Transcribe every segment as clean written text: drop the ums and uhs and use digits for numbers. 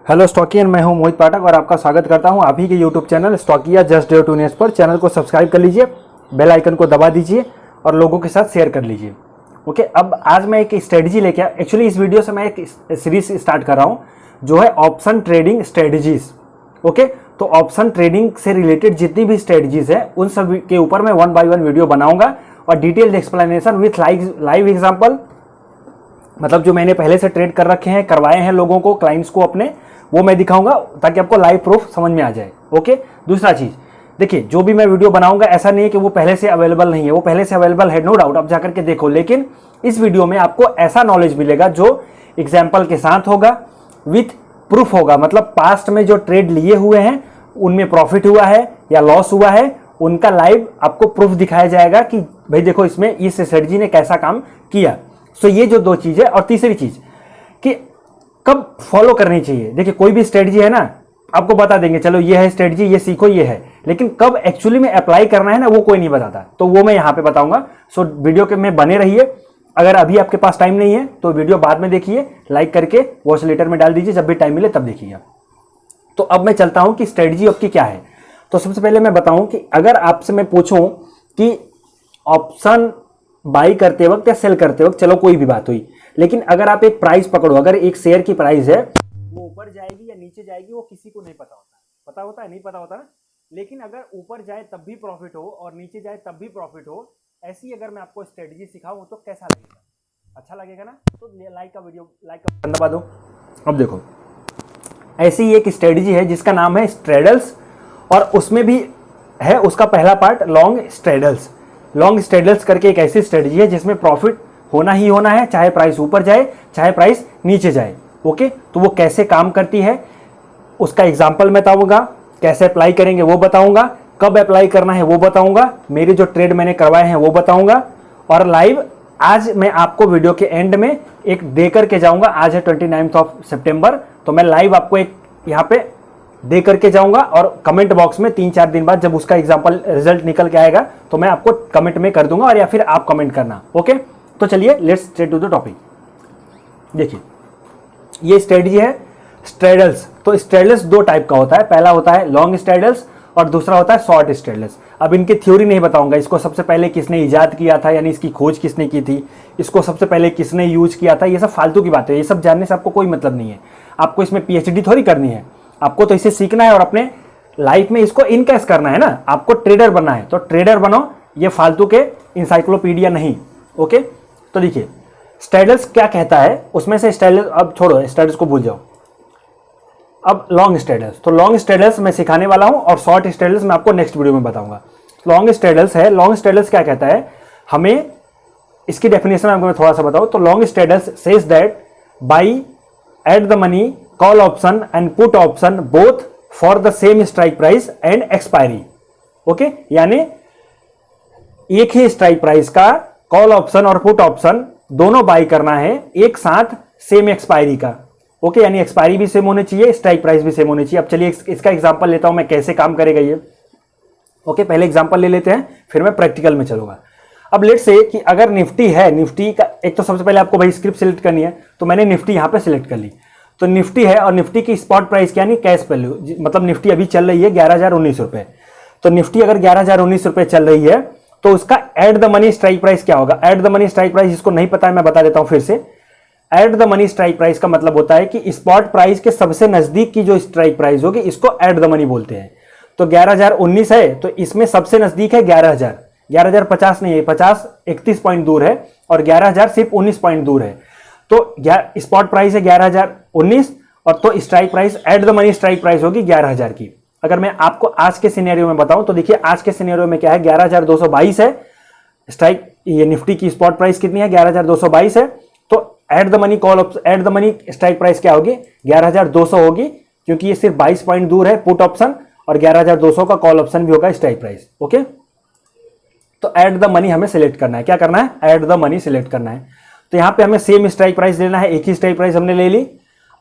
Hello स्टॉकियन, मैं हूं मोहित पाठक और आपका स्वागत करता हूं आप ही के यूट्यूब चैनल स्टॉकिया जस्ट डे टू न्यूज़ पर। चैनल को सब्सक्राइब कर लीजिए, बेल आइकन को दबा दीजिए और लोगों के साथ शेयर कर लीजिए। ओके, अब आज मैं एक स्ट्रेटजी लेके एक्चुअली इस वीडियो से मैं एक सीरीज स्टार्ट कर रहा हूँ जो है ऑप्शन ट्रेडिंग स्ट्रेटजीज। ओके, तो ऑप्शन ट्रेडिंग से रिलेटेड जितनी भी स्ट्रेटजीज है उन सब के ऊपर मैं 1 बाय 1 वीडियो बनाऊंगा और detailed explanation with live example, मतलब जो मैंने पहले से ट्रेड कर रखे हैं, करवाए हैं लोगों को, क्लाइंट्स को अपने, वो मैं दिखाऊंगा ताकि आपको लाइव प्रूफ समझ में आ जाए। ओके, दूसरा चीज देखिए, जो भी मैं वीडियो बनाऊंगा ऐसा नहीं है कि वो पहले से अवेलेबल नहीं है, वो पहले से अवेलेबल है, नो डाउट, आप जाकर के देखो। लेकिन इस वीडियो में आपको ऐसा नॉलेज मिलेगा जो एग्जाम्पल के साथ होगा, विथ प्रूफ होगा, मतलब पास्ट में जो ट्रेड लिए हुए हैं उनमें प्रॉफिट हुआ है या लॉस हुआ है, उनका लाइव आपको प्रूफ दिखाया जाएगा कि भाई देखो इसमें इस स्ट्रेटजी ने कैसा काम किया। सो ये जो दो चीज है, और तीसरी चीज कि कब फॉलो करनी चाहिए। देखिए, कोई भी स्ट्रेटजी है ना, आपको बता देंगे चलो ये है स्ट्रेटजी, ये सीखो, ये है, लेकिन कब एक्चुअली में अप्लाई करना है ना, वो कोई नहीं बताता, तो वो मैं यहाँ पे बताऊंगा। सो वीडियो के में बने रहिए। अगर अभी आपके पास टाइम नहीं है तो वीडियो बाद में देखिए, लाइक करके वॉच लेटर में डाल दीजिए, जब भी टाइम मिले तब देखिएगा। तो अब मैं चलता हूं कि स्ट्रेटजी आपकी क्या है। तो सबसे पहले मैं बताऊं कि अगर आपसे मैं पूछूं कि ऑप्शन बाई करते वक्त या सेल करते वक्त, चलो कोई भी बात हुई, लेकिन अगर आप एक प्राइस पकड़ो, अगर एक शेयर की प्राइस है वो ऊपर जाएगी या नीचे जाएगी वो किसी को नहीं पता होता है। पता होता है? नहीं पता होता। लेकिन अगर ऊपर जाए तब भी प्रॉफिट हो और नीचे जाए तब भी प्रॉफिट हो, ऐसी अगर मैं आपको स्ट्रेटजी सिखाऊं तो कैसा लगेगा? अच्छा लगेगा ना? तो लाइक का वीडियो, लाइक का बटन दबा दो। अब देखो, ऐसी ही एक स्ट्रेटजी है जिसका नाम है स्ट्रेडल्स, और उसमें भी है उसका पहला पार्ट लॉन्ग स्ट्रेडल्स। लॉन्ग स्ट्रेडल्स करके एक ऐसी स्ट्रेटजी है जिसमें प्रॉफिट होना ही होना है, चाहे प्राइस ऊपर जाए चाहे प्राइस नीचे जाए। ओके, तो वो कैसे काम करती है उसका एग्जांपल मैं बताऊंगा, कैसे अप्लाई करेंगे वो बताऊंगा, कब अप्लाई करना है वो बताऊंगा, मेरे जो ट्रेड मैंने करवाए हैं वो बताऊंगा, और लाइव आज मैं आपको वीडियो के एंड में एक दे करके जाऊंगा। आज है 29 सितंबर, तो मैं लाइव आपको एक यहाँ पे दे करके जाऊंगा, और कमेंट बॉक्स में 3-4 दिन बाद जब उसका एग्जांपल रिजल्ट निकल के आएगा तो मैं आपको कमेंट में कर दूंगा, और या फिर आप कमेंट करना। ओके, तो चलिए let's straight to the topic. देखिए, ये स्ट्रेटजी है स्ट्रेडल्स। तो स्ट्रेडल्स दो टाइप का होता है, पहला होता है लॉन्ग स्ट्रेडल्स और दूसरा होता है शॉर्ट स्ट्रेडल्स। अब इनकी थ्योरी नहीं बताऊंगा, इसको सबसे पहले किसने इजाद किया था, यानी इसकी खोज किसने की थी, इसको सबसे पहले किसने यूज किया था, ये सब फालतू की बातें, ये सब जानने से आपको कोई मतलब नहीं है। आपको इसमें पीएचडी थोड़ी करनी है, आपको तो इसे सीखना है और अपने लाइफ में इसको इनकैश करना है ना, आपको ट्रेडर बनना है, तो ट्रेडर बनो, ये फालतू के इंसाइक्लोपीडिया नहीं। ओके, तो देखिए स्ट्रेडल्स क्या कहता है उसमें से। स्ट्रेडल्स अब छोड़ो, स्ट्रेडल्स को भूल जाओ। अब लॉन्ग स्ट्रेडल्स, तो लॉन्ग स्ट्रेडल्स मैं सिखाने वाला हूं और शॉर्ट स्ट्रेडल्स मैं आपको नेक्स्ट वीडियो में बताऊंगा। लॉन्ग स्ट्रेडल्स है, लॉन्ग स्ट्रेडल्स क्या कहता है, हमें इसकी डेफिनेशन आपको मैं थोड़ा सा बताऊं तो long straddles says that buy at the money call option and put option both for the same strike price and expiry. Okay, यानी एक ही स्ट्राइक प्राइस का कॉल ऑप्शन और पुट ऑप्शन दोनों बाई करना है एक साथ सेम एक्सपायरी का। ओके, यानी एक्सपायरी भी सेम होनी चाहिए, स्ट्राइक प्राइस भी सेम होनी चाहिए। अब चलिए इसका एग्जांपल लेता हूं मैं, कैसे काम करेगा ये। ओके, पहले एग्जांपल ले लेते हैं, फिर मैं प्रैक्टिकल में चलूंगा। अब लेट्स से कि अगर निफ्टी है, निफ्टी का एक तो सबसे पहले आपको भाई स्क्रिप्ट सिलेक्ट करनी है, तो मैंने निफ्टी यहां पे सिलेक्ट कर ली। तो निफ्टी है और निफ्टी की स्पॉट प्राइस क्या, नहीं कैश वैल्यू, मतलब निफ्टी अभी चल रही है 11,019 रुपए। तो निफ्टी अगर 11,019 रुपए चल रही है तो उसका eight the money strike price क्या होगा। Eight the money strike price जिसको नहीं पता है मैं बता देता हूं फिर से। Eight the money strike price का मतलब होता है कि स्पॉट प्राइस के सबसे नजदीक की जो स्ट्राइक प्राइस होगी इसको एट द मनी बोलते हैं। तो 11,019 है तो इसमें सबसे नजदीक है 11,000, 11,050 नहीं है, 50 31 पॉइंट दूर है, और 11,000 सिर्फ 19 पॉइंट दूर है। तो स्पॉट प्राइस है 11,019 और तो strike price at the money strike price होगी 11,000 की। अगर मैं आपको आज के सिनेरियो में बताऊं तो देखिए, आज के सिनेरियो में क्या है, 11,222 है स्ट्राइक, ये निफ्टी की स्पॉट प्राइस कितनी है, 11,222 है। तो eight the money call, eight the money strike price क्या होगी, 11,200 होगी, क्योंकि ये सिर्फ 22 पॉइंट दूर है पुट ऑप्शन, और 11,200 का कॉल ऑप्शन भी होगा स्ट्राइक प्राइस। ओके, तो एट द मनी हमें सिलेक्ट करना है, क्या करना है, एट द मनी सिलेक्ट करना है। तो यहां पे हमें सेम स्ट्राइक प्राइस लेना है, एक ही स्ट्राइक प्राइस हमने ले ली।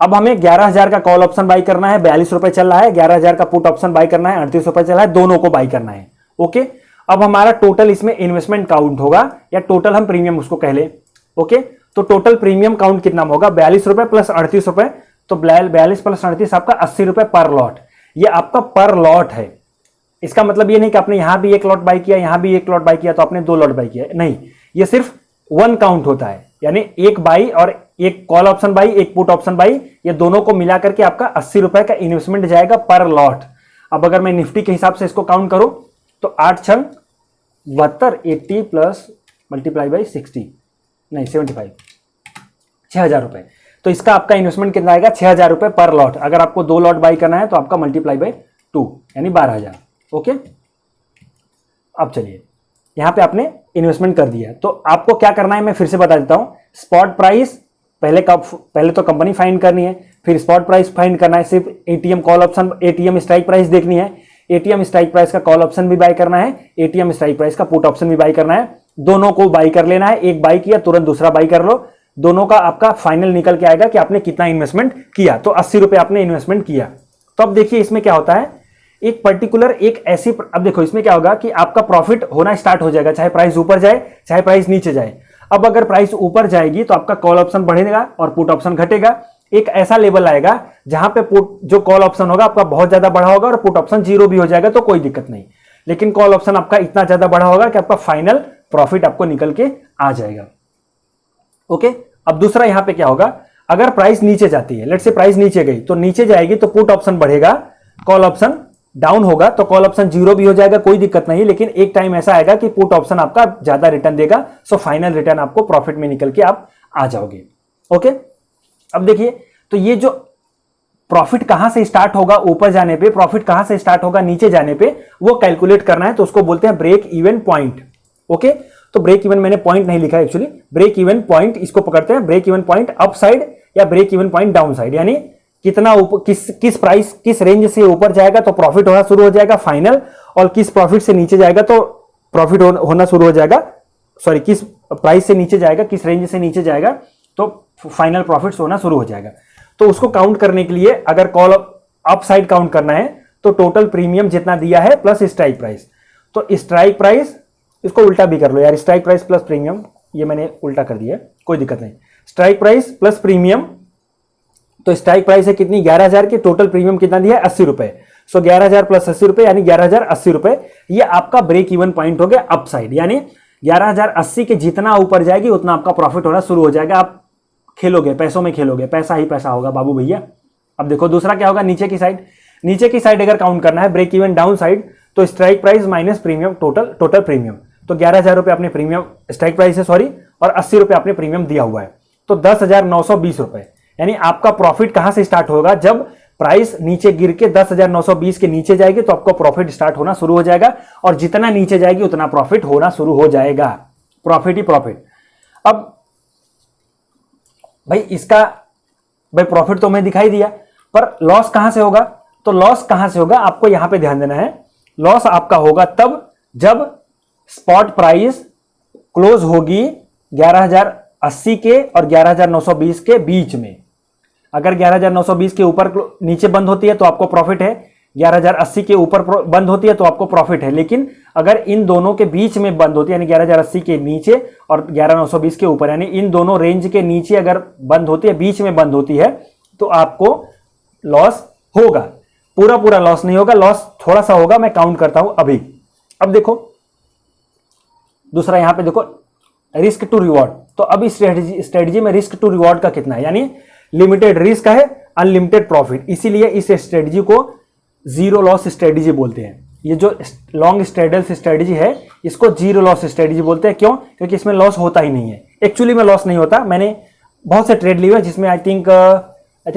अब हमें 11,000 का कॉल ऑप्शन बाई करना है, 42 रुपए चल रहा है, 11,000 का पुट ऑप्शन बाई करना है, 38 रुपए चल रहा है, दोनों को बाई करना है। ओके, अब हमारा टोटल इसमें इन्वेस्टमेंट काउंट होगा, या टोटल हम प्रीमियम उसको कह ले। ओके, तो टोटल प्रीमियम काउंट कितना होगा, 42 रुपए प्लस 38 रुपए, तो 42 प्लस 38 आपका 80 रुपए पर लॉट। ये आपका पर लॉट है। इसका मतलब ये नहीं कि आपने यहां भी एक लॉट बाई किया, यहां भी एक लॉट बाई किया तो आपने 2 लॉट बाई किया, नहीं, ये सिर्फ 1 काउंट होता है। यानी एक बाई और एक कॉल ऑप्शन बाई, एक पुट ऑप्शन बाई, ये दोनों को मिला करके आपका 80 रुपए का इन्वेस्टमेंट जाएगा पर लॉट। अब अगर मैं निफ्टी के हिसाब से इसको काउंट करूं तो 8 छंग 72, 80 प्लस मल्टीप्लाई बाई 60, नहीं 75, 6,000 रुपए। तो इसका आपका इन्वेस्टमेंट कितना आएगा? 6,000 रुपए पर लॉट। अगर आपको 2 लॉट बाई करना है तो आपका मल्टीप्लाई बाई 2 यानी 12,000। ओके, अब चलिए यहां पे आपने इन्वेस्टमेंट कर दिया, तो आपको क्या करना है मैं फिर से बता देता हूं। स्पॉट प्राइस पहले तो कंपनी फाइंड करनी है, फिर स्पॉट प्राइस फाइंड करना है, सिर्फ ATM call option, ATM strike price देखनी है, एटीएम स्ट्राइक प्राइस का कॉल ऑप्शन भी बाय करना है, एटीएम स्ट्राइक प्राइस का पुट ऑप्शन भी बाय करना है। दोनों को बाय कर लेना है, एक बाय किया तुरंत दूसरा बाय कर लो, दोनों का आपका फाइनल निकल के आएगा कि आपने कितना इन्वेस्टमेंट किया। तो 80 रुपए आपने इन्वेस्टमेंट किया। तो अब देखिए इसमें क्या होता है, एक पर्टिकुलर एक ऐसी, अब देखो इसमें क्या होगा कि आपका प्रॉफिट होना स्टार्ट हो जाएगा, चाहे प्राइस ऊपर जाए चाहे प्राइस नीचे जाए। अब अगर प्राइस ऊपर जाएगी तो आपका कॉल ऑप्शन बढ़ेगा और पुट ऑप्शन घटेगा। एक ऐसा लेवल आएगा जहां पे पुट जो कॉल ऑप्शन होगा आपका बहुत ज्यादा बढ़ा होगा और पुट ऑप्शन 0 भी हो जाएगा तो कोई दिक्कत नहीं, लेकिन कॉल ऑप्शन आपका इतना ज्यादा बढ़ा होगा कि आपका फाइनल प्रॉफिट आपको निकल के आ जाएगा। ओके, अब दूसरा यहां पे क्या होगा, अगर प्राइस नीचे जाती है, लेट्स से प्राइस नीचे गई तो नीचे जाएगी तो पुट ऑप्शन बढ़ेगा, कॉल ऑप्शन डाउन होगा तो कॉल ऑप्शन 0 भी हो जाएगा, कोई दिक्कत नहीं, लेकिन एक टाइम ऐसा आएगा कि पुट ऑप्शन आपका ज्यादा रिटर्न देगा, सो फाइनल रिटर्न आपको प्रॉफिट में निकल के आप आ जाओगे। ओके, अब देखिए तो ये जो प्रॉफिट कहां से स्टार्ट होगा ऊपर जाने पे, प्रॉफिट कहां से स्टार्ट होगा नीचे जाने पे, वो कैलकुलेट करना है, तो उसको बोलते हैं ब्रेक इवन पॉइंट। ओके, तो ब्रेक इवन मैंने पॉइंट नहीं लिखा एक्चुअली, ब्रेक इवन पॉइंट इसको पकड़ते हैं, break even point upside या break even point downside, यानी कितना ऊपर, किस प्राइस किस रेंज से ऊपर जाएगा तो प्रॉफिट होना शुरू हो जाएगा फाइनल, और किस प्रॉफिट से नीचे जाएगा तो प्रॉफिट होना शुरू हो जाएगा, सॉरी किस प्राइस से नीचे जाएगा, किस रेंज से नीचे जाएगा तो फाइनल प्रॉफिट होना शुरू हो जाएगा। तो उसको काउंट करने के लिए अगर कॉल अप साइड काउंट करना है तो टोटल प्रीमियम जितना दिया है प्लस स्ट्राइक प्राइस, तो स्ट्राइक प्राइस, इसको उल्टा भी कर लो यार, स्ट्राइक प्राइस प्लस प्रीमियम, ये मैंने उल्टा कर दिया है, कोई दिक्कत नहीं, स्ट्राइक प्राइस प्लस प्रीमियम, तो स्ट्राइक प्राइस है कितनी 11,000 की, टोटल प्रीमियम कितना दिया है 80 रुपए, सो 11,000 प्लस 80 रुपए यानी 11,080 रुपए, ये आपका ब्रेक इवन पॉइंट हो गया अप साइड, यानी 11,080 के जितना ऊपर जाएगी उतना आपका प्रॉफिट होना शुरू हो जाएगा। आप खेलोगे, पैसों में खेलोगे, पैसा ही पैसा होगा बाबू भैया। अब देखो दूसरा क्या होगा, नीचे की साइड, नीचे की साइड अगर काउंट करना है ब्रेक इवन डाउन साइड, तो strike price minus premium, total premium, तो 11,000 रुपए आपने प्रीमियम स्ट्राइक प्राइस है सॉरी, और 80 रुपए आपने प्रीमियम दिया हुआ है, तो 10,920 रुपए, यानी आपका प्रॉफिट कहां से स्टार्ट होगा, जब प्राइस नीचे गिर के 10,920 के नीचे जाएगी तो आपको प्रॉफिट स्टार्ट होना शुरू हो जाएगा, और जितना नीचे जाएगी उतना प्रॉफिट होना शुरू हो जाएगा, प्रॉफिट ही प्रॉफिट। अब भाई इसका भाई प्रॉफिट तो मैं दिखाई दिया, पर लॉस कहां से होगा, तो लॉस कहां से होगा आपको यहां पे ध्यान देना है, लॉस आपका होगा तब जब स्पॉट प्राइस क्लोज होगी 11,080 के और 11,920 के बीच में। अगर 11,920 के ऊपर नीचे बंद होती है तो आपको प्रॉफिट है, 11,080 के ऊपर बंद होती है तो आपको प्रॉफिट है, लेकिन अगर इन दोनों के बीच में बंद होती है यानी 11,080 के नीचे और 11,920 के ऊपर, यानी इन दोनों रेंज के नीचे अगर बंद होती है, बीच में बंद होती है, तो आपको लॉस होगा, पूरा लॉस नहीं होगा, लॉस थोड़ा सा होगा, मैं काउंट करता हूं अभी। अब देखो दूसरा यहां पे देखो रिस्क टू रिवॉर्ड, तो अब इस स्ट्रेटजी में रिस्क टू रिवॉर्ड का कितना है, यानी लिमिटेड रिस्क है अनलिमिटेड प्रॉफिट, इसीलिए इस स्ट्रेटजी को जीरो लॉस स्ट्रेटजी बोलते हैं। ये जो लॉन्ग स्ट्रेडल्स स्ट्रेटजी है इसको जीरो लॉस स्ट्रेटजी बोलते हैं, क्यों, क्योंकि इसमें लॉस होता ही नहीं है, एक्चुअली में लॉस नहीं होता। मैंने बहुत से ट्रेड लिए हुए जिसमें आई थिंक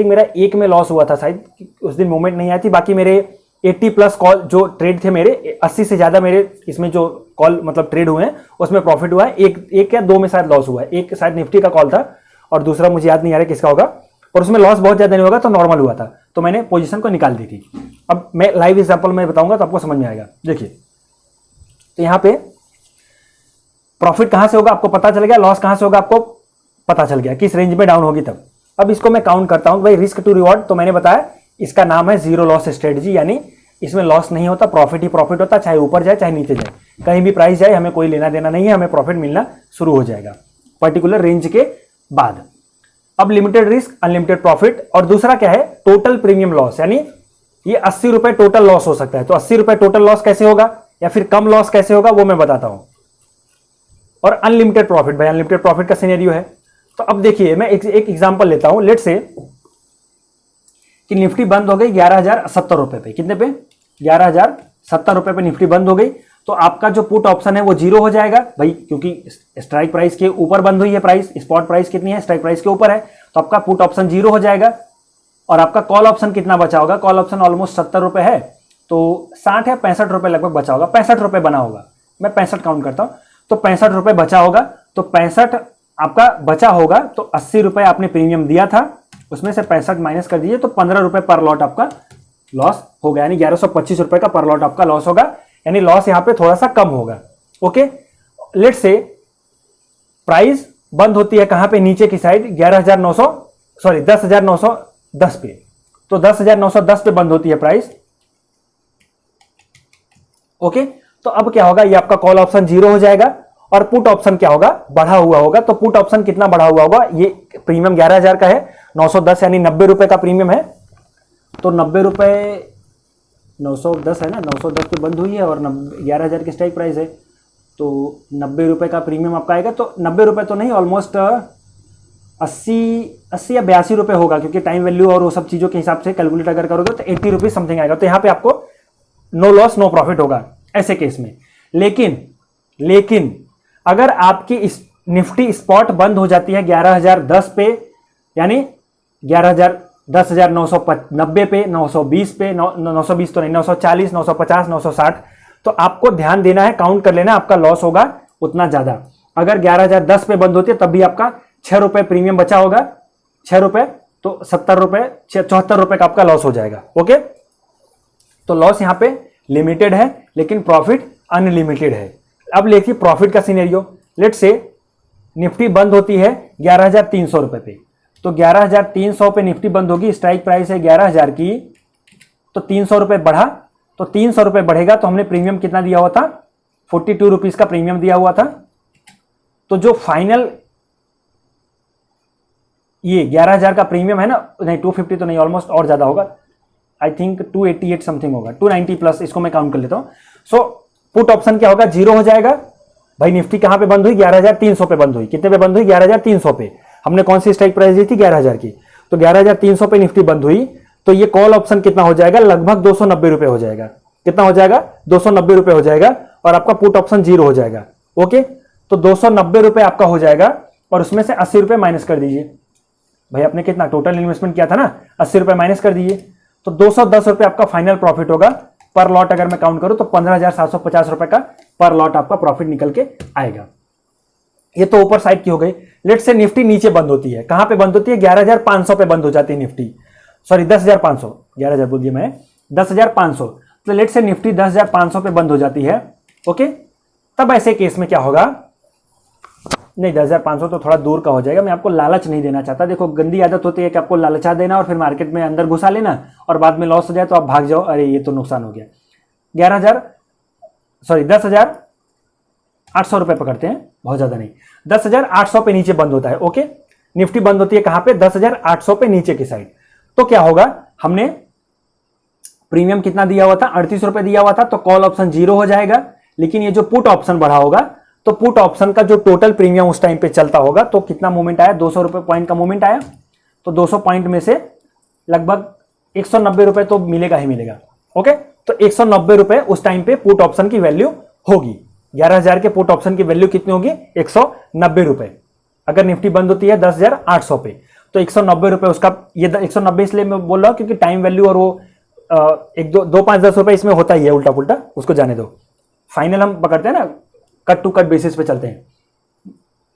मेरा एक में लॉस हुआ था, शायद उस दिन मूवमेंट नहीं आई थी, बाकी मेरे 80 प्लस कॉल जो ट्रेड थे मेरे, 80 से ज्यादा मेरे इसमें जो कॉल मतलब ट्रेड हुए हैं उसमें प्रॉफिट हुआ है, एक या दो में शायद लॉस हुआ है, एक शायद निफ्टी का कॉल था और दूसरा मुझे याद नहीं आ रहा किसका होगा, और उसमें लॉस बहुत ज्यादा नहीं होगा, तो नॉर्मल हुआ था, तो मैंने पोजीशन को निकाल दी थी। अब मैं लाइव एग्जांपल में बताऊंगा तो आपको समझ में आएगा। देखिए तो यहां पे प्रॉफिट कहां से होगा आपको पता चल गया, लॉस कहां से होगा आपको पता चल गया, किस रेंज में डाउन होगी तब। अब इसको मैं काउंट करता हूं भाई, रिस्क टू रिवॉर्ड, तो मैंने बताया इसका नाम है जीरो लॉस स्ट्रेटजी, यानी इसमें लॉस नहीं होता, प्रॉफिट ही प्रॉफिट होता, चाहे ऊपर जाए चाहे नीचे जाए, कहीं भी प्राइस जाए हमें कोई लेना देना नहीं है, हमें प्रॉफिट मिलना शुरू हो जाएगा पर्टिकुलर रेंज के बाद। अब लिमिटेड रिस्क अनलिमिटेड प्रॉफिट, और दूसरा क्या है टोटल प्रीमियम लॉस, यानी ये 80 रुपए टोटल लॉस हो सकता है। तो 80 रुपए टोटल लॉस कैसे होगा या फिर कम लॉस कैसे होगा वो मैं बताता हूं। और अनलिमिटेड प्रॉफिट, भाई अनलिमिटेड प्रॉफिट का सिनेरियो है। तो अब देखिए मैं एक एग्जांपल लेता हूं। लेट से कि निफ्टी बंद हो गई 11,070 रुपए पे, कितने पे 11,070 रुपए पे निफ्टी बंद हो गई। तो आपका जो पुट ऑप्शन है वो जीरो हो जाएगा भाई, क्योंकि स्ट्राइक प्राइस के ऊपर बंद हुई है प्राइस, स्पॉट प्राइस कितनी है स्ट्राइक प्राइस के ऊपर है, तो आपका पुट ऑप्शन जीरो हो जाएगा। और आपका कॉल ऑप्शन कितना बचा होगा, कॉल ऑप्शन ऑलमोस्ट 70 रुपए है, तो 60 या 65 रुपए लगभग बचा होगा, 65 रुपए बना होगा, मैं 65 काउंट करता हूं। तो 65 रुपए बचा होगा, तो 65 आपका बचा होगा, तो 80 रुपए आपने प्रीमियम दिया था, उसमें से 65 माइनस कर दीजिए, तो 15 रुपए पर लॉट आपका लॉस हो गया, यानी 1125 रुपए का पर लॉट आपका लॉस होगा, यानी लॉस यहां पे थोड़ा सा कम होगा। ओके, लेट से प्राइस बंद होती है कहां पे, नीचे की साइड 10,910 पे, तो 10,910 पे बंद होती है प्राइस। ओके, तो अब क्या होगा, ये आपका कॉल ऑप्शन जीरो हो जाएगा और पुट ऑप्शन क्या होगा, बढ़ा हुआ होगा। तो पुट ऑप्शन कितना बढ़ा हुआ होगा, ये प्रीमियम 11,000 का है, 910 यानी 90 रुपए का प्रीमियम है, तो 90 रुपए 910 है ना, 910 पे बंद हुई है और 11,000 की स्ट्राइक प्राइस है, तो 90 रुपए का प्रीमियम आपका आएगा। तो 90 रुपए तो नहीं, ऑलमोस्ट 80 या 82 रुपए होगा, क्योंकि टाइम वैल्यू और वो सब चीजों के हिसाब से कैलकुलेट अगर करोगे तो 80 रुपीज समथिंग आएगा। तो यहां पे आपको नो लॉस नो प्रॉफिट होगा ऐसे केस में। लेकिन अगर आपकी निफ्टी स्पॉट बंद हो जाती है 11,010 पे, यानी 10,990 पे, 920 पे, 920 तो नहीं, 940, 950, 960, तो आपको ध्यान देना है, काउंट कर लेना, आपका लॉस होगा उतना ज्यादा। अगर 11,010 पे बंद होती है तब भी आपका 6 रुपए प्रीमियम बचा होगा, 6 रुपए, तो 70 रुपए, 74 रुपए का आपका लॉस हो जाएगा। ओके, तो लॉस यहां पे लिमिटेड है लेकिन प्रॉफिट अनलिमिटेड है। अब देखिए प्रॉफिट का सिनेरियो। लेट से निफ्टी बंद होती है 11,300 रुपए पे, तो 11,300 पे निफ्टी बंद होगी, स्ट्राइक प्राइस है 11,000 की, तो 300 रुपए बढ़ा, तो 300 रुपए बढ़ेगा, तो हमने प्रीमियम कितना दिया हुआ था, 42 रुपीज का प्रीमियम दिया हुआ था। तो जो फाइनल ये 11,000 का प्रीमियम है ना, नहीं 250 तो नहीं, ऑलमोस्ट और ज्यादा होगा, आई थिंक 288 समथिंग होगा, 290 प्लस, इसको मैं काउंट कर लेता हूं। सो पुट ऑप्शन क्या होगा, जीरो हो जाएगा। भाई निफ्टी कहां पे बंद हुई, 11,300 पे बंद हुई, कितने पे बंद हुई, 11,300 पे। हमने कौन सी स्ट्राइक प्राइस दी थी, 11,000 की, तो 11,300 पे निफ्टी बंद हुई, तो ये कॉल ऑप्शन कितना हो जाएगा, लगभग 290 रुपए हो जाएगा। कितना हो जाएगा, 290 रुपए हो जाएगा, और आपका पुट ऑप्शन जीरो हो जाएगा। ओके, तो 290 रुपए आपका हो जाएगा, और उसमें से 80 रुपए माइनस कर दीजिए। भाई आपने कितना टोटल इन्वेस्टमेंट किया था ना, 80 रुपए माइनस कर दीजिए, तो 210 रुपए आपका फाइनल प्रॉफिट होगा पर लॉट। अगर मैं काउंट करूं तो 15,750 रुपए का पर लॉट आपका प्रॉफिट निकल के आएगा। ये तो ऊपर साइड की हो गई। लेट से निफ्टी नीचे बंद होती है, कहां पे बंद होती है, 11,500 पे बंद हो जाती है निफ्टी, सॉरी 10,500, 11,000 बोल दिया मैं, 10,500। तो लेट से निफ्टी 10,500 पे बंद हो जाती है। ओके, तब ऐसे केस में क्या होगा, नहीं 10,500 तो थोड़ा दूर का हो जाएगा, मैं आपको लालच नहीं देना चाहता। देखो गंदी आदत होती है कि आपको लालचा देना और फिर मार्केट में अंदर घुसा लेना और बाद में लॉस हो जाए तो आप भाग जाओ, अरे ये तो नुकसान हो गया। 10,800 रुपए पकड़ते हैं, बहुत ज्यादा नहीं, 10,800 पे नीचे बंद होता है। ओके, निफ्टी बंद होती है कहां पे, 10,800 पे नीचे की साइड। तो क्या होगा, हमने प्रीमियम कितना दिया हुआ था, 38 रुपए दिया हुआ था, तो कॉल ऑप्शन जीरो हो जाएगा। लेकिन ये जो पुट ऑप्शन बढ़ा होगा, तो पुट ऑप्शन का जो टोटल प्रीमियम उस टाइम पे चलता होगा, तो कितना मूवमेंट आया, 200 रुपए पॉइंट का मूवमेंट आया, तो 200 पॉइंट में से लगभग 190 रुपए तो मिलेगा ही मिलेगा। ओके, तो 190 रुपए उस टाइम पे पुट ऑप्शन की वैल्यू होगी। 11,000 के पुट ऑप्शन की वैल्यू कितनी होगी, 190 रुपए। अगर निफ्टी बंद होती है 10,800 पे, तो 190 रुपए उसका, ये 190 इसलिए मैं बोल रहा हूं क्योंकि टाइम वैल्यू और वो एक दो 5-10 रुपए इसमें होता ही है, उल्टा पुल्टा, उसको जाने दो। फाइनल हम पकड़ते हैं ना, कट टू कट बेसिस पे चलते हैं।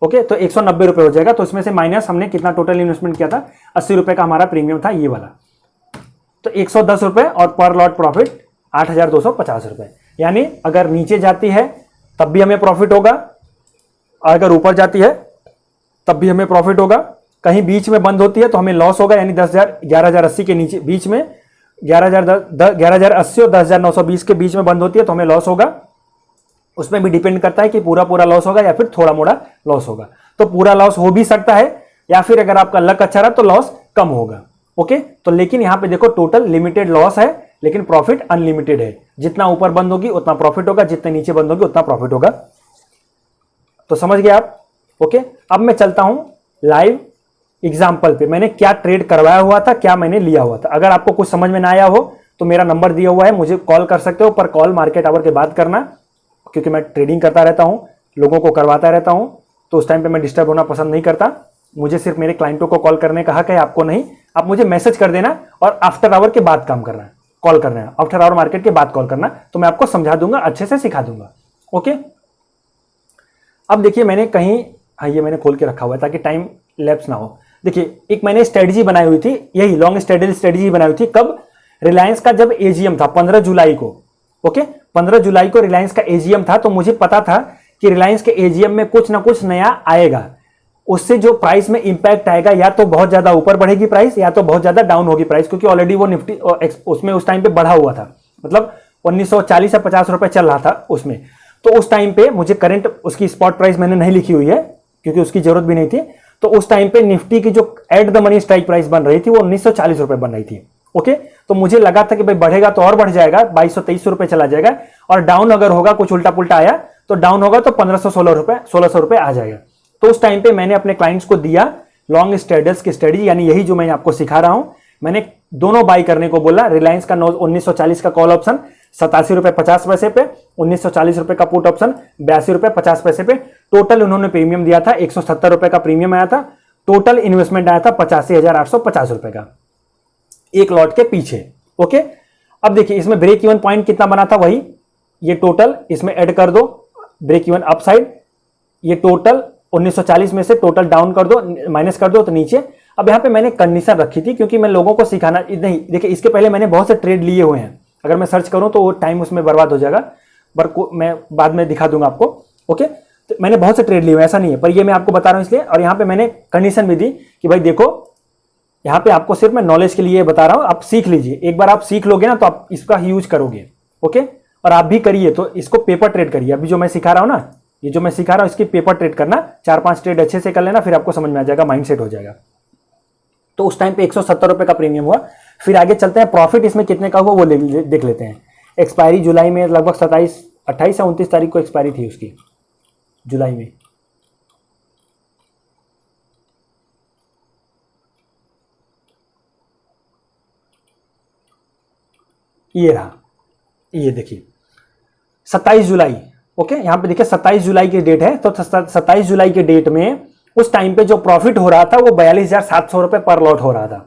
ओके, तो 190 रुपए हो जाएगा, तो इसमें से माइनस हमने कितना टोटल इन्वेस्टमेंट किया था, 80 रुपए का हमारा प्रीमियम था ये वाला, तो 110 रुपए, और पर लॉट प्रॉफिट 8,250 रुपए। यानी अगर नीचे जाती है तब भी हमें प्रॉफिट होगा, अगर ऊपर जाती है तब भी हमें प्रॉफिट होगा, कहीं बीच में बंद होती है तो हमें लॉस होगा, यानी 11,080 के नीचे, बीच में 11,080 और 10,920 के बीच में बंद होती है तो हमें लॉस होगा। उसमें भी डिपेंड करता है कि पूरा लॉस होगा या फिर थोड़ा मोड़ा लॉस होगा। तो पूरा लॉस हो भी सकता है, या फिर अगर आपका लक अच्छा रहा तो लॉस कम होगा। ओके, तो लेकिन यहां पे देखो टोटल लिमिटेड लॉस है लेकिन प्रॉफिट अनलिमिटेड है। जितना ऊपर बंद होगी उतना प्रॉफिट होगा, जितने नीचे बंद होगी उतना प्रॉफिट होगा। तो समझ गए आप। ओके, अब मैं चलता हूं लाइव एग्जाम्पल पे, मैंने क्या ट्रेड करवाया हुआ था, क्या मैंने लिया हुआ था। अगर आपको कुछ समझ में ना आया हो तो मेरा नंबर दिया हुआ है, मुझे कॉल कर सकते हो, पर कॉल मार्केट आवर के बाद करना, क्योंकि मैं ट्रेडिंग करता रहता हूं, लोगों को करवाता रहता हूं, तो उस टाइम पे मैं डिस्टर्ब होना पसंद नहीं करता। मुझे सिर्फ मेरे क्लाइंटों को कॉल करने का हक है, आपको नहीं। आप मुझे मैसेज कर देना और आफ्टर आवर के बाद काम करना है, कॉल करना है, आफ्टर आवर मार्केट के बाद कॉल करना, तो मैं आपको समझा दूंगा, अच्छे से सिखा दूंगा। ओके, अब देखिए मैंने कहीं, हाँ ये मैंने खोल के रखा हुआ है ताकि टाइम लैप्स ना हो। देखिए एक मैंने स्ट्रेटजी बनाई हुई थी, यही लॉन्ग स्ट्रेटजी बनाई हुई थी। कब? रिलायंस का जब एजीएम था 15 जुलाई को। ओके, 15 जुलाई को रिलायंस का एजीएम था, तो मुझे पता था कि रिलायंस के एजीएम में कुछ ना कुछ नया आएगा, उससे जो प्राइस में इंपैक्ट आएगा, या तो बहुत ज्यादा ऊपर बढ़ेगी प्राइस या तो बहुत ज्यादा डाउन होगी प्राइस, क्योंकि ऑलरेडी वो निफ्टी उसमें उस टाइम पे बढ़ा हुआ था, मतलब 1940 या 50 रुपए चल रहा था उसमें। तो उस टाइम पे मुझे करंट उसकी स्पॉट प्राइस मैंने नहीं लिखी हुई है क्योंकि उसकी जरूरत भी नहीं थी। तो उस टाइम पे निफ्टी की जो eight the money strike price बन रही थी वो 1940 रुपए बन रही थी। ओके, तो मुझे लगा था कि भाई बढ़ेगा तो और बढ़ जाएगा, 2200-2300 रुपए चला जाएगा, और डाउन अगर होगा, कुछ उल्टा पुल्टा आया तो डाउन होगा तो 1500-1600 रुपए आ जाएगा। तो उस टाइम पे मैंने अपने क्लाइंट्स को दिया लॉन्ग स्ट्रेडर्स की स्ट्रेटजी, यानी यही जो मैं आपको सिखा रहा हूं। मैंने दोनों बाई करने को बोला, रिलायंस का 1940 का कॉल ऑप्शन 87 रुपए 50 पैसे पे, 1940 रुपए का पुट ऑप्शन 82 रुपए 50 पैसे पे। टोटल उन्होंने प्रीमियम दिया था 170 रुपए का प्रीमियम आया था। टोटल इन्वेस्टमेंट आया था 85,850 रुपए का एक लॉट के पीछे। ओके, अब देखिए इसमें ब्रेक इवन पॉइंट कितना बना था, वही ये टोटल इसमें ऐड कर दो, ब्रेक इवन अपसाइड, ये टोटल 1940 में से टोटल डाउन कर दो, माइनस कर दो तो नीचे। अब यहां पे मैंने कंडीशन रखी थी क्योंकि मैं लोगों को सिखाना नहीं, देखिए इसके पहले मैंने बहुत से ट्रेड लिए हुए हैं, अगर मैं सर्च करूं तो वो टाइम उसमें बर्बाद हो जाएगा, पर मैं बाद में दिखा दूंगा आपको। ओके, तो मैंने बहुत से ट्रेड लिए हुए, ऐसा नहीं है, पर ये मैं आपको बता रहा हूं इसलिए। और यहां पे मैंने कंडीशन भी दी कि भाई देखो, यहां पे आपको सिर्फ मैं नॉलेज के लिए बता रहा हूं, आप सीख लीजिए। एक बार आप सीख लोगे ना तो आप इसका यूज करोगे। ओके, और आप भी करिए, तो इसको पेपर ट्रेड करिए। अभी जो मैं सिखा रहा हूं ना, ये जो मैं सिखा रहा हूं इसकी पेपर ट्रेड करना, 4-5 ट्रेड अच्छे से कर लेना, फिर आपको समझ में आ जाएगा, माइंड सेट हो जाएगा। तो उस टाइम पे 170 रुपए का प्रीमियम हुआ। फिर आगे चलते हैं, प्रॉफिट इसमें कितने का हुआ वो देख लेते हैं। एक्सपायरी जुलाई में लगभग 28 या 29 तारीख को एक्सपायरी थी उसकी, जुलाई में। ये रहा, ये देखिए 27 जुलाई। ओके, यहां पे देखिए 27 जुलाई की डेट है, तो 27 जुलाई के डेट में उस टाइम पे जो प्रॉफिट हो रहा था वो 42,700 रुपए पर लॉट हो रहा था।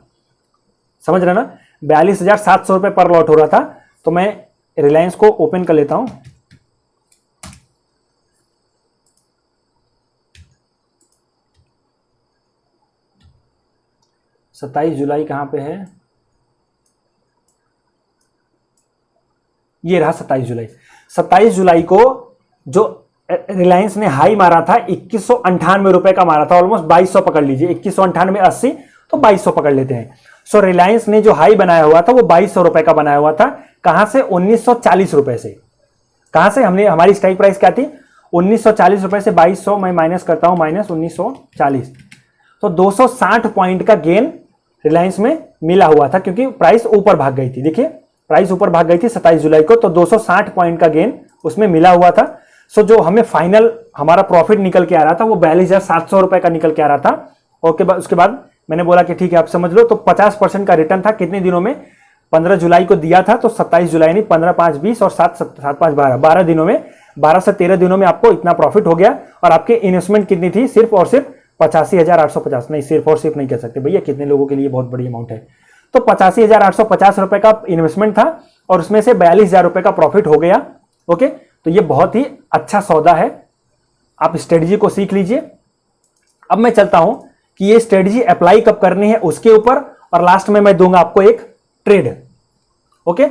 समझ रहे ना, 42,700 रुपए पर लॉट हो रहा था। तो मैं रिलायंस को ओपन कर लेता हूं, सत्ताईस जुलाई कहां पे है, ये रहा 27 जुलाई। 27 जुलाई को जो रिलायंस ने हाई मारा था 2198 रुपए का मारा था, ऑलमोस्ट 2200 पकड़ लीजिए, 2198 80 तो 2200 पकड़ लेते हैं। सो रिलायंस ने जो हाई बनाया हुआ था वो 2200 रुपए का बनाया हुआ था। कहां से? 1940 रुपए से। कहां से? हमने, हमारी स्ट्राइक प्राइस क्या थी? 1940 रुपए से 2200 मैं माइनस करता हूं, माइनस 1940, तो 260 पॉइंट का गेन रिलायंस में मिला हुआ था, क्योंकि प्राइस ऊपर भाग गई थी। देखिए प्राइस ऊपर भाग गई थी 27 जुलाई को, तो 260 पॉइंट का गेन उसमें मिला हुआ था। सो जो हमें फाइनल हमारा प्रॉफिट निकल के आ रहा था वो 42,700 रुपए का निकल के आ रहा था। और उसके बाद मैंने बोला कि ठीक है आप समझ लो, तो 50% का रिटर्न था। कितने दिनों में? 15 जुलाई को दिया था, तो 27 जुलाई नहीं, 15, 5, 20 और 7, 7, 5, 12 दिनों में, 12 से 13 दिनों में आपको इतना प्रॉफिट हो गया। और आपकी इन्वेस्टमेंट कितनी थी? सिर्फ और सिर्फ 85,850। नहीं, सिर्फ और सिर्फ नहीं कह सकते भैया, कितने लोगों के लिए बहुत बड़ी अमाउंट है। तो 85,850 रुपए का इन्वेस्टमेंट था और उसमें से 42,000 रुपए का प्रॉफिट हो गया। ओके, तो ये बहुत ही अच्छा सौदा है, आप स्ट्रेटजी को सीख लीजिए। अब मैं चलता हूं कि ये स्ट्रेटजी अप्लाई कब करनी है उसके ऊपर, और लास्ट में मैं दूंगा आपको एक ट्रेड। ओके,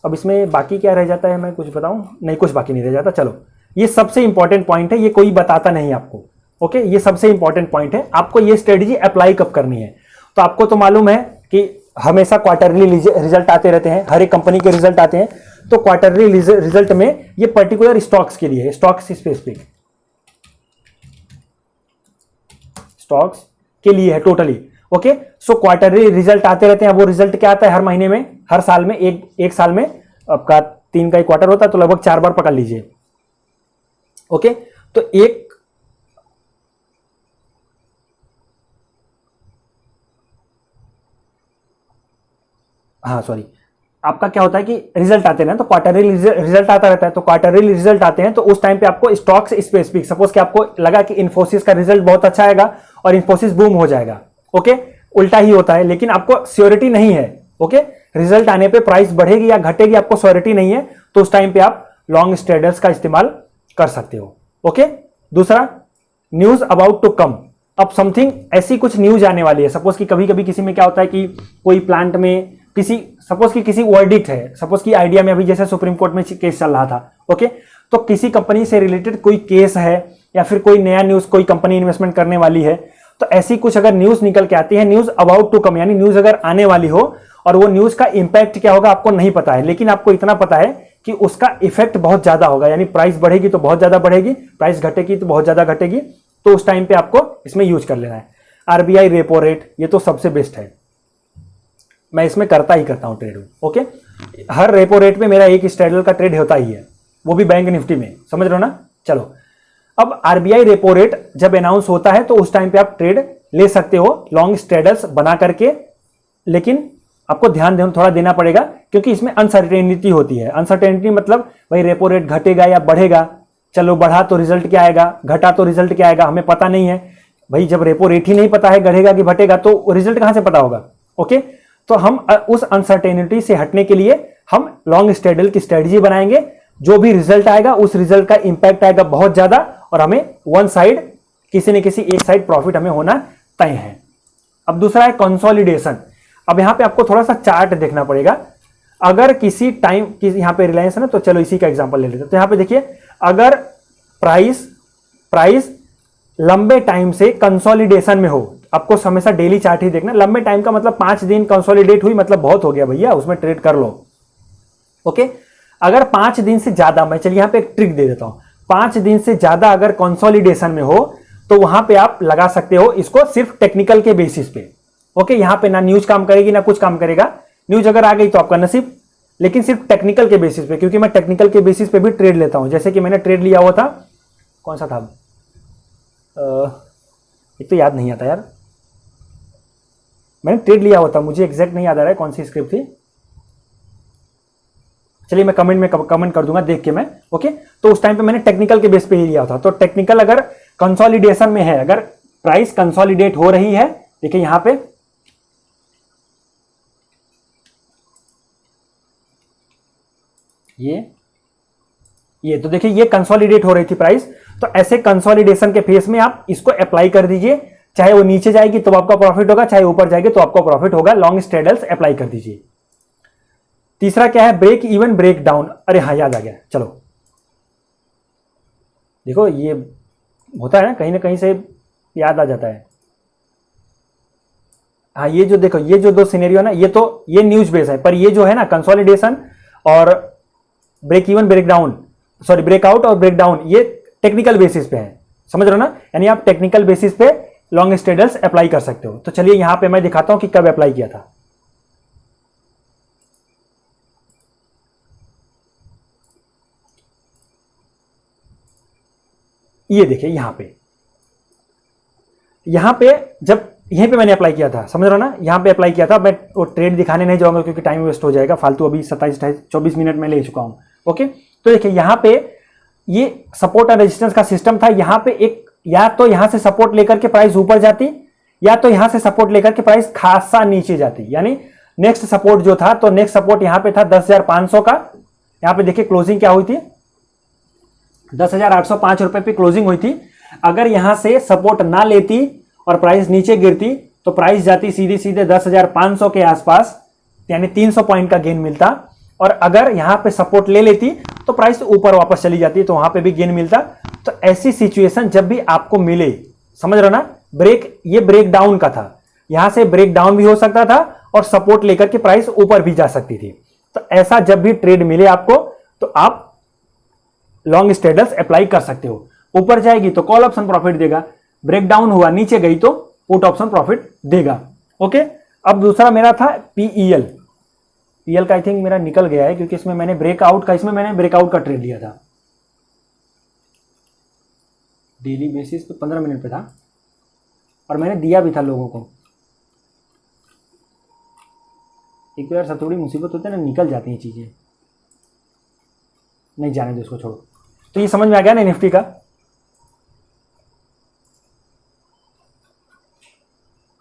अब इसमें बाकी क्या रह जाता है, मैं कुछ बताऊं? नहीं, कुछ बाकी नहीं रह जाता। चलो, ये सबसे इंपॉर्टेंट पॉइंट है, ये कोई बताता नहीं आपको। ओके, ये सबसे इंपॉर्टेंट पॉइंट है, आपको ये स्ट्रेटजी अप्लाई कब करनी है। तो आपको तो मालूम है कि हमेशा क्वार्टरली रिजल्ट आते रहते हैं, हर एक कंपनी के रिजल्ट आते हैं। तो क्वार्टरली रिजल्ट में ये पर्टिकुलर स्टॉक्स के लिए, स्टॉक्स स्टॉक्स के लिए है टोटली। ओके, सो क्वार्टरली रिजल्ट आते रहते हैं। वो रिजल्ट क्या आता है हर महीने में, हर साल में, एक साल में आपका 3 का ही क्वार्टर होता है, तो लगभग 4 बार पकड़ लीजिए। ओके, तो एक हाँ सॉरी, आपका क्या होता है कि रिजल्ट आते हैं तो क्वार्टरली रिजल्ट आता रहता है, तो क्वार्टरली रिजल्ट आते हैं तो उस टाइम पे आपको स्टॉक्स स्पेसिफिक, सपोज कि आपको लगा कि इन्फोसिस का रिजल्ट बहुत अच्छा आएगा और इन्फोसिस बूम हो जाएगा। ओके, उल्टा ही होता है, लेकिन आपको श्योरिटी नहीं है। ओके, रिजल्ट आने पे प्राइस बढ़ेगी या घटेगी आपको श्योरिटी नहीं है, तो उस टाइम पे आप लॉन्ग स्ट्रेडल्स का इस्तेमाल कर सकते हो। ओके, दूसरा, न्यूज अबाउट टू कम। अब समथिंग ऐसी कुछ न्यूज आने वाली है, सपोज कि कभी कभी किसी में क्या होता है कि कोई प्लांट में किसी, सपोज कि किसी वर्डिक्ट है, सपोज कि आइडिया में अभी जैसे सुप्रीम कोर्ट में केस चल रहा था। ओके, तो किसी कंपनी से रिलेटेड कोई केस है या फिर कोई नया न्यूज, कोई कंपनी इन्वेस्टमेंट करने वाली है, तो ऐसी कुछ अगर न्यूज निकल के आती है, न्यूज अबाउट टू कम, यानी न्यूज अगर आने वाली हो और वो न्यूज का इंपैक्ट क्या होगा आपको नहीं पता है, लेकिन आपको इतना पता है कि उसका इफेक्ट बहुत ज्यादा होगा, यानी प्राइस बढ़ेगी तो बहुत ज्यादा बढ़ेगी, प्राइस घटेगी तो बहुत ज्यादा घटेगी, तो उस टाइम पे आपको इसमें यूज कर लेना है। आरबीआई रेपो रेट, ये तो सबसे बेस्ट है, मैं इसमें करता ही करता हूं ट्रेड। ओके, हर रेपो रेट पे मेरा एक स्ट्रैडल का ट्रेड होता ही है, वो भी बैंक निफ्टी में, समझ रहे हो ना। चलो, अब आरबीआई रेपो रेट जब अनाउंस होता है तो उस टाइम पे आप ट्रेड ले सकते हो लॉन्ग स्ट्रैडल्स बना करके, लेकिन आपको ध्यान थोड़ा देना पड़ेगा क्योंकि इसमें अनसर्टेनिटी होती है। अनसर्टेनिटी मतलब भाई रेपो रेट घटेगा या बढ़ेगा, चलो बढ़ा तो रिजल्ट क्या आएगा, घटा तो रिजल्ट क्या आएगा, हमें पता नहीं है भाई। जब रेपो रेट ही नहीं पता है बढ़ेगा कि घटेगा तो रिजल्ट कहां से पता होगा। ओके, तो हम उस अनसर्टेनिटी से हटने के लिए हम लॉन्ग स्ट्रैडल की स्ट्रेटजी बनाएंगे। जो भी रिजल्ट आएगा उस रिजल्ट का इंपैक्ट आएगा बहुत ज्यादा और हमें वन साइड, किसी न किसी एक साइड प्रॉफिट हमें होना तय है। अब दूसरा है कंसोलिडेशन। अब यहां पे आपको थोड़ा सा चार्ट देखना पड़ेगा। अगर किसी टाइम की, यहां पे रिलायंस है ना, तो चलो इसी का एग्जांपल ले लेते हैं। तो यहां पे देखिए, अगर प्राइस लंबे टाइम से कंसोलिडेशन में हो, आपको हमेशा डेली चार्ट ही देखना। लंबे टाइम का मतलब 5 दिन कंसोलिडेट हुई मतलब बहुत हो गया भैया, उसमें ट्रेड कर लो। ओके, अगर 5 दिन से ज्यादा, मैं चलिए यहां पे एक ट्रिक दे देता हूं, 5 दिन से ज्यादा अगर कंसोलिडेशन में हो तो वहां पे आप लगा सकते हो इसको सिर्फ टेक्निकल के बेसिस पे। ओके, यहां पे ना न्यूज काम करेगी ना कुछ काम करेगा, न्यूज अगर आ गई तो आपका नसीब, लेकिन सिर्फ टेक्निकल के बेसिस पे, क्योंकि मैं टेक्निकल के बेसिस पे भी ट्रेड लेता हूं। जैसे कि मैंने ट्रेड लिया हुआ था, कौन सा था, एक तो याद नहीं आता यार, मैंने ट्रेड लिया हुआ था, मुझे एग्जैक्ट नहीं याद आ रहा है कौन सी स्क्रिप्ट थी, चलिए मैं कमेंट में कमेंट कर दूंगा देख के मैं। ओके, तो उस टाइम पे मैंने टेक्निकल के बेस पे ही लिया था। तो टेक्निकल अगर कंसोलिडेशन में है, अगर प्राइस कंसोलिडेट हो रही है, देखिए यहां पे ये तो देखिए ये कंसोलिडेट हो रही थी प्राइस, तो ऐसे कंसोलिडेशन के फेस में आप इसको अप्लाई कर दीजिए। चाहे वो नीचे जाएगी तो आपका प्रॉफिट होगा, चाहे ऊपर जाएगी तो आपका प्रॉफिट होगा। लॉन्ग स्ट्रैडल्स अप्लाई कर दीजिए। तीसरा क्या है, ब्रेक इवन ब्रेक डाउन। अरे हाँ, याद आ गया, चलो देखो ये होता है ना कहीं से याद आ जाता है। हाँ, ये जो देखो, ये जो 2 सिनेरियो ना, ये न्यूज बेस है, पर ये जो है ना कंसोलिडेशन और break even break down, sorry breakout और ब्रेक डाउन, ये टेक्निकल बेसिस पे है, समझ रहे हो ना। यानी आप टेक्निकल बेसिस पे लॉन्ग स्ट्रैडल्स अप्लाई कर सकते हो। तो चलिए यहां पे मैं दिखाता हूं कि कब अप्लाई किया था। ये देखिए यहां पे जब यहीं पे मैंने अप्लाई किया था, समझ रहे हो ना, यहां पे अप्लाई किया था। मैं वो ट्रेड दिखाने नहीं जाऊंगा क्योंकि टाइम वेस्ट हो जाएगा फालतू, अभी 27-24 मिनट में ले चुका हूं। ओके, तो देखिए यहां पे ये सपोर्ट एंड रेजिस्टेंस का सिस्टम था। यहां पे एक, या तो यहां से सपोर्ट लेकर के प्राइस ऊपर जाती, या तो यहां से सपोर्ट लेकर के प्राइस खासा नीचे जाती। यानी नेक्स्ट सपोर्ट जो था, तो नेक्स्ट सपोर्ट यहां पे था 10,500 का। यहां पे देखिए क्लोजिंग क्या हुई थी, 10,805 रुपए पे क्लोजिंग हुई थी। अगर यहां से सपोर्ट ना लेती और प्राइस नीचे गिरती तो प्राइस जाती सीधे सीधे 10,500 के आसपास, यानी 300 पॉइंट का गेन मिलता। और अगर यहां पे सपोर्ट ले लेती तो प्राइस ऊपर वापस चली जाती, तो वहां पे भी गेन मिलता। तो ऐसी सिचुएशन जब भी आपको मिले, समझ रहे हो ना, ये ब्रेक डाउन का था, यहां से ब्रेक डाउन भी हो सकता था और सपोर्ट लेकर के प्राइस ऊपर भी जा सकती थी। तो ऐसा जब भी ट्रेड मिले आपको तो आप लॉन्ग स्ट्रैडल्स अप्लाई कर सकते हो। ऊपर जाएगी तो कॉल ऑप्शन प्रॉफिट देगा, ब्रेक डाउन हुआ, नीचे गई तो पुट ऑप्शन प्रॉफिट देगा। ओके, अब दूसरा मेरा था पीईएल। पीएल का आई थिंक मेरा निकल गया है क्योंकि इसमें मैंने ब्रेकआउट का ट्रेड लिया था, डेली बेसिस पे 15 मिनट पे था और मैंने दिया भी था लोगों को। एक तो यार सब थोड़ी मुसीबत होती है ना, निकल जाती हैं चीजें, नहीं जाने दो उसको, छोड़ो। तो ये समझ में आ गया ना निफ्टी का।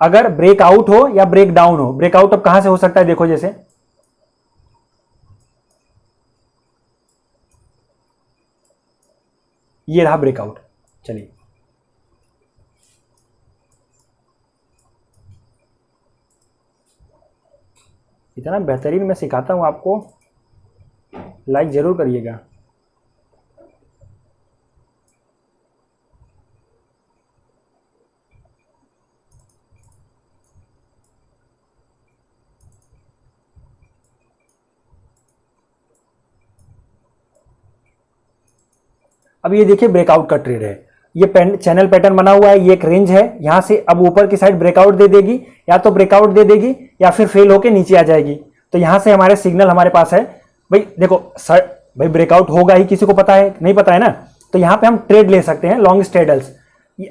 अगर ब्रेकआउट हो या ब्रेक डाउन हो, ब्रेकआउट अब कहां से हो सकता है देखो, जैसे ये रहा ब्रेकआउट। चलिए इतना बेहतरीन मैं सिखाता हूं आपको, लाइक जरूर करिएगा। अब ये देखिए ब्रेकआउट का ट्रेड है, ये चैनल पैटर्न बना हुआ है, ये एक रेंज है, यहां से अब ऊपर की साइड ब्रेकआउट दे देगी, या तो ब्रेकआउट दे देगी या फिर फेल होके नीचे आ जाएगी। तो यहां से हमारे सिग्नल हमारे पास है भाई, देखो सर भाई ब्रेकआउट होगा ही, किसी को पता है नहीं पता है ना। तो यहां पे हम ट्रेड ले सकते हैं लॉन्ग स्ट्रेडल्स,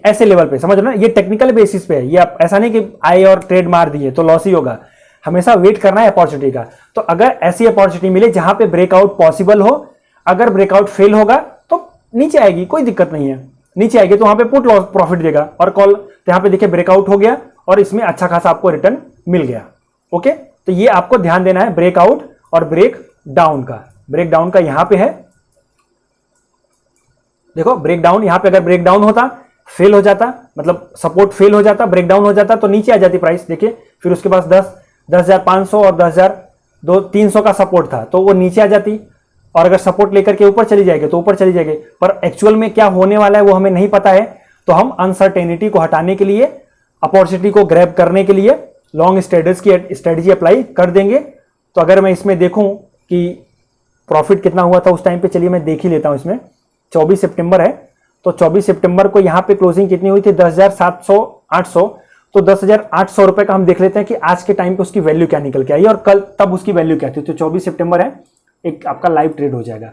ऐसे लेवल पे, समझ लो ना, ये टेक्निकल बेसिस पे है। ये ऐसा नहीं कि आए और ट्रेड मार दिए तो लॉस ही होगा, हमेशा वेट करना है अपॉर्चुनिटी का। तो अगर ऐसी अपॉर्चुनिटी मिले जहां पे ब्रेकआउट पॉसिबल हो, अगर ब्रेकआउट फेल होगा तो नीचे आएगी, कोई दिक्कत नहीं है, नीचे आएगी तो वहां पे पुट लॉस प्रॉफिट देगा। और कॉल तो यहां पे देखिए ब्रेकआउट हो गया और इसमें अच्छा खासा आपको रिटर्न मिल गया। ओके, तो ये आपको ध्यान देना है ब्रेकआउट और ब्रेक डाउन का। ब्रेक डाउन का यहां पे है, देखो ब्रेक डाउन, यहां पे अगर ब्रेक डाउन होता, फेल हो जाता, मतलब सपोर्ट फेल हो जाता, ब्रेक डाउन हो जाता तो नीचे आ जाती प्राइस। देखिए फिर उसके पास 10,500 और 10,300 का सपोर्ट था तो वो नीचे आ जाती, और अगर सपोर्ट लेकर के ऊपर चली जाएगी तो ऊपर चली जाएगी। पर एक्चुअल में क्या होने वाला है वो हमें नहीं पता है, तो हम अनसर्टेनिटी को हटाने के लिए, अपॉर्चुनिटी को ग्रैब करने के लिए लॉन्ग स्ट्रेटर्स की स्ट्रेटजी अप्लाई कर देंगे। तो अगर मैं इसमें देखूं कि प्रॉफिट कितना हुआ था उस टाइम पे, चलिए मैं देख ही लेता हूं। इसमें 24 सितंबर है, तो 24 सितंबर को यहां पे क्लोजिंग कितनी हुई थी, 10,700-800। तो 10,800 रुपए का हम देख लेते हैं कि आज के टाइम पे उसकी वैल्यू क्या निकल के आई और कल तब उसकी वैल्यू क्या थी। तो 24 सितंबर है, एक आपका लाइव ट्रेड हो जाएगा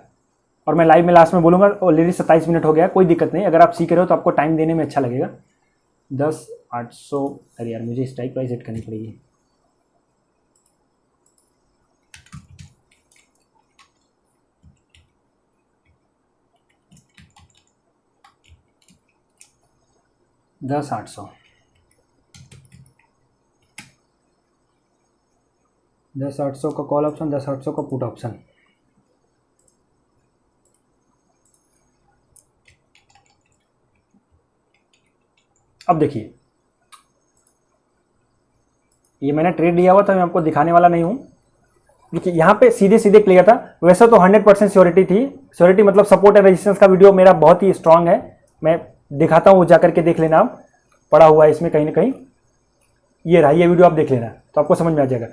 और मैं लाइव में लास्ट में बोलूंगा। ऑलरेडी 27 मिनट हो गया, कोई दिक्कत नहीं, अगर आप सीख रहे हो तो आपको टाइम देने में अच्छा लगेगा। 10,800, अरे यार मुझे स्ट्राइक प्राइस सेट करनी पड़ेगी। दस 800 10,800 का कॉल ऑप्शन, 10,800 का पुट ऑप्शन। अब देखिए ये मैंने ट्रेड लिया हुआ था, मैं आपको दिखाने वाला नहीं हूं। देखिए यहाँ पे सीधे सीधे क्लियर था, वैसे तो 100% श्योरिटी थी। श्योरिटी मतलब सपोर्ट एंड रेजिस्टेंस का वीडियो मेरा बहुत ही स्ट्रांग है, मैं दिखाता हूँ, वो जाकर के देख लेना, आप पड़ा हुआ है इसमें कहीं ना कहीं, ये रहा, ये वीडियो आप देख लेना तो आपको समझ में आ जाएगा।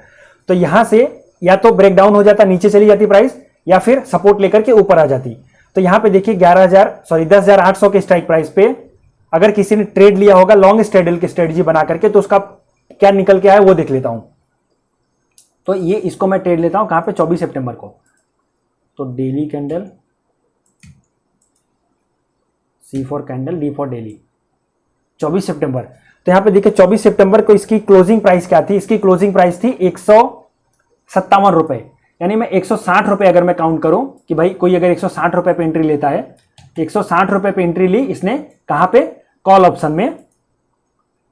तो यहां से या तो ब्रेक डाउन हो जाता, नीचे चली जाती प्राइस, या फिर सपोर्ट लेकर के ऊपर आ जाती। तो यहां पे देखिए 10,800 के स्ट्राइक प्राइस पे अगर किसी ने ट्रेड लिया होगा लॉन्ग स्ट्रेडल की स्ट्रेटजी बना करके, तो उसका क्या निकल के आया वो देख लेता हूं। तो ये इसको मैं ट्रेड लेता हूं कहां पे, 24 सितंबर को। तो daily candle, C for candle, D for daily, 24 सितंबर। तो यहां पे देखिए 24 सितंबर को इसकी क्लोजिंग प्राइस क्या थी, इसकी क्लोजिंग प्राइस थी 157 रुपए। यानी मैं 160 रुपए अगर मैं काउंट करूं कि भाई कोई अगर 160 रुपए पे एंट्री लेता है, 160 रुपए पे एंट्री ली इसने, कहां पे, कॉल ऑप्शन में।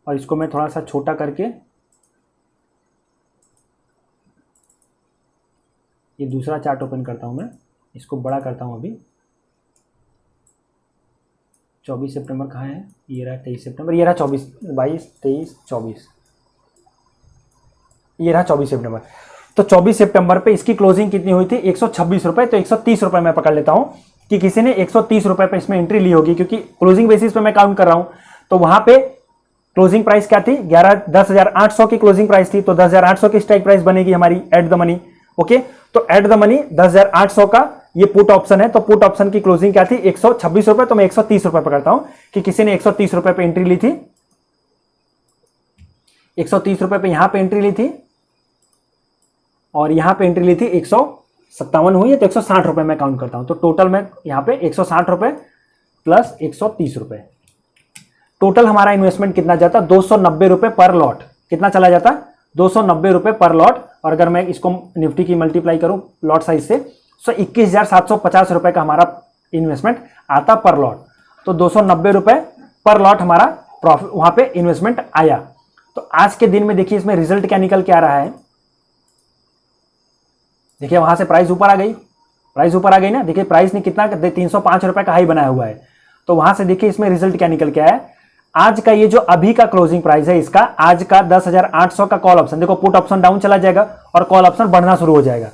और इसको मैं थोड़ा सा छोटा करके, ये दूसरा चार्ट ओपन करता हूं, मैं इसको बड़ा करता हूं अभी। 24 सितंबर कहाँ है, ये रहा 23 सितंबर, ये रहा 24, 22, 23, 24, ये रहा 24 सितंबर। तो 24 सितंबर पे इसकी क्लोजिंग कितनी हुई थी, 126 रुपए। तो 130 रुपए मैं पकड़ लेता हूं कि किसी ने 130 रुपए पे इसमें एंट्री ली होगी, क्योंकि क्लोजिंग बेसिस पे मैं काउंट कर रहा हूं। तो वहां पे क्लोजिंग प्राइस क्या थी, 10,800 की क्लोजिंग प्राइस थी। तो 10,800 की स्ट्राइक प्राइस बनेगी हमारी एट द मनी। ओके, तो एट द मनी 10,800 का ये पुट ऑप्शन है, तो पुट ऑप्शन की क्लोजिंग क्या थी 126 रुपए, तो मैं 130 रुपए पकड़ता हूं कि किसी ने 130 रुपए पे एंट्री ली थी, 130 रुपए पे यहां पे एंट्री ली थी और यहां पे एंट्री ली थी 157 हुई है, तो 160 रुपए मैं काउंट करता हूं। तो टोटल में यहां पे 160 रुपए प्लस 130 रुपए, टोटल हमारा इन्वेस्टमेंट कितना जाता, 290 रुपए पर लॉट। कितना चला जाता, 290 रुपए पर लॉट। और अगर मैं इसको निफ्टी की मल्टीप्लाई करूं लॉट साइज से, तो 21,750 रुपए का हमारा इन्वेस्टमेंट आता पर लॉट। तो 290 रुपए पर लॉट हमारा प्रॉफिट वहां पे इन्वेस्टमेंट आया। तो आज के दिन में देखिए इसमें रिजल्ट क्या निकल के आ रहा है। देखिए वहां से प्राइस ऊपर आ गई, प्राइस ऊपर आ गई ना। देखिए प्राइस ने कितना 305 रुपए का हाई बनाया हुआ है। तो वहां से देखिए इसमें रिजल्ट क्या निकल के आया है। आज का ये जो अभी का क्लोजिंग प्राइस है इसका, आज का 10,800 का कॉल ऑप्शन, देखो पुट ऑप्शन डाउन चला जाएगा और कॉल ऑप्शन बढ़ना शुरू हो जाएगा।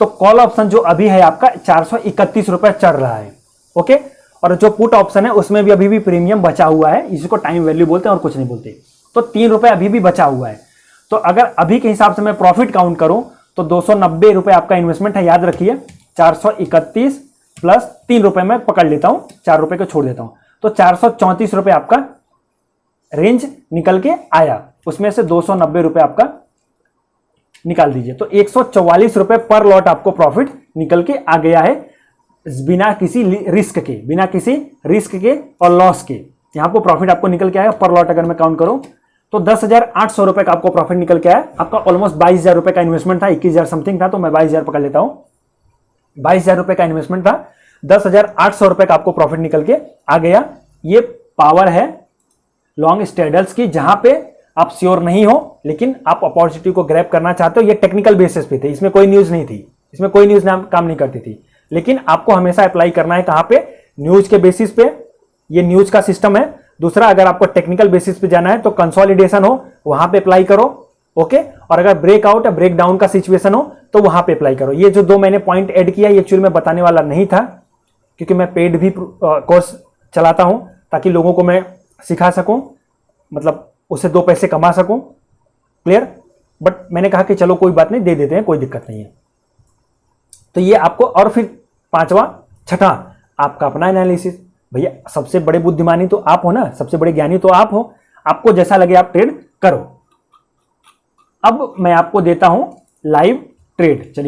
तो कॉल ऑप्शन जो अभी है आपका 431 रुपए चढ़ रहा है। ओके, और जो पुट ऑप्शन है उसमें भी अभी भी प्रीमियम बचा हुआ है, इसको टाइम वैल्यू बोलते हैं और कुछ नहीं बोलते। तो 3 रुपए अभी भी बचा हुआ है। तो अगर अभी के हिसाब से मैं प्रॉफिट काउंट करूं तो 290 रुपए आपका इन्वेस्टमेंट है, याद रखिए। 431 प्लस 3 रुपए में पकड़ लेता हूं, 4 रुपए को छोड़ देता हूं, तो 434 रुपए आपका रेंज निकल के आया। उसमें से 290 रुपए आपका निकाल दीजिए, तो 144 रुपए पर लॉट आपको प्रॉफिट निकल के आ गया है, बिना किसी रिस्क के, बिना किसी रिस्क के और लॉस के। यहां पर प्रॉफिट आपको निकल के आया पर लॉट। अगर मैं काउंट करूं तो 10,800 रुपए का आपको प्रॉफिट निकल के आया। आपका ऑलमोस्ट 22,000 रुपए का इन्वेस्टमेंट था, 21,000 समथिंग था, तो मैं 22,000 पकड़ लेता हूं। 22,000 रुपए का इन्वेस्टमेंट था, 10,800 रुपए का आपको प्रॉफिट निकल के आ गया। ये पावर है लॉन्ग स्ट्रेडर्स की, जहां पे आप श्योर नहीं हो लेकिन आप अपॉर्चुनिटी को ग्रैब करना चाहते हो। ये टेक्निकल बेसिस पे थे, इसमें कोई न्यूज नहीं थी, इसमें कोई न्यूज काम नहीं करती थी। लेकिन आपको हमेशा अप्लाई करना है कहां पे, न्यूज के बेसिस पे। ये न्यूज का सिस्टम है। दूसरा, अगर आपको टेक्निकल बेसिस पे जाना है तो कंसोलिडेशन हो वहां पे अप्लाई करो। ओके, और अगर ब्रेकआउट या ब्रेक डाउन का सिचुएशन हो तो वहां पे अप्लाई करो। ये जो 2 मैंने पॉइंट ऐड किया ये एक्चुअली मैं बताने वाला नहीं था, क्योंकि मैं पेड भी कोर्स चलाता हूं ताकि लोगों को मैं सिखा सकूं, मतलब उससे 2 पैसे कमा सकूं। क्लियर? बट मैंने कहा कि चलो कोई बात नहीं, दे देते हैं, कोई दिक्कत नहीं है। तो ये आपको, और फिर 5वां 6ठा आपका अपना एनालिसिस। भैया सबसे बड़े बुद्धिमानी तो आप हो ना, सबसे बड़े ज्ञानी तो आप हो, आपको जैसा लगे आप ट्रेड करो। अब मैं आपको देता हूं लाइव ट्रेड। चलिए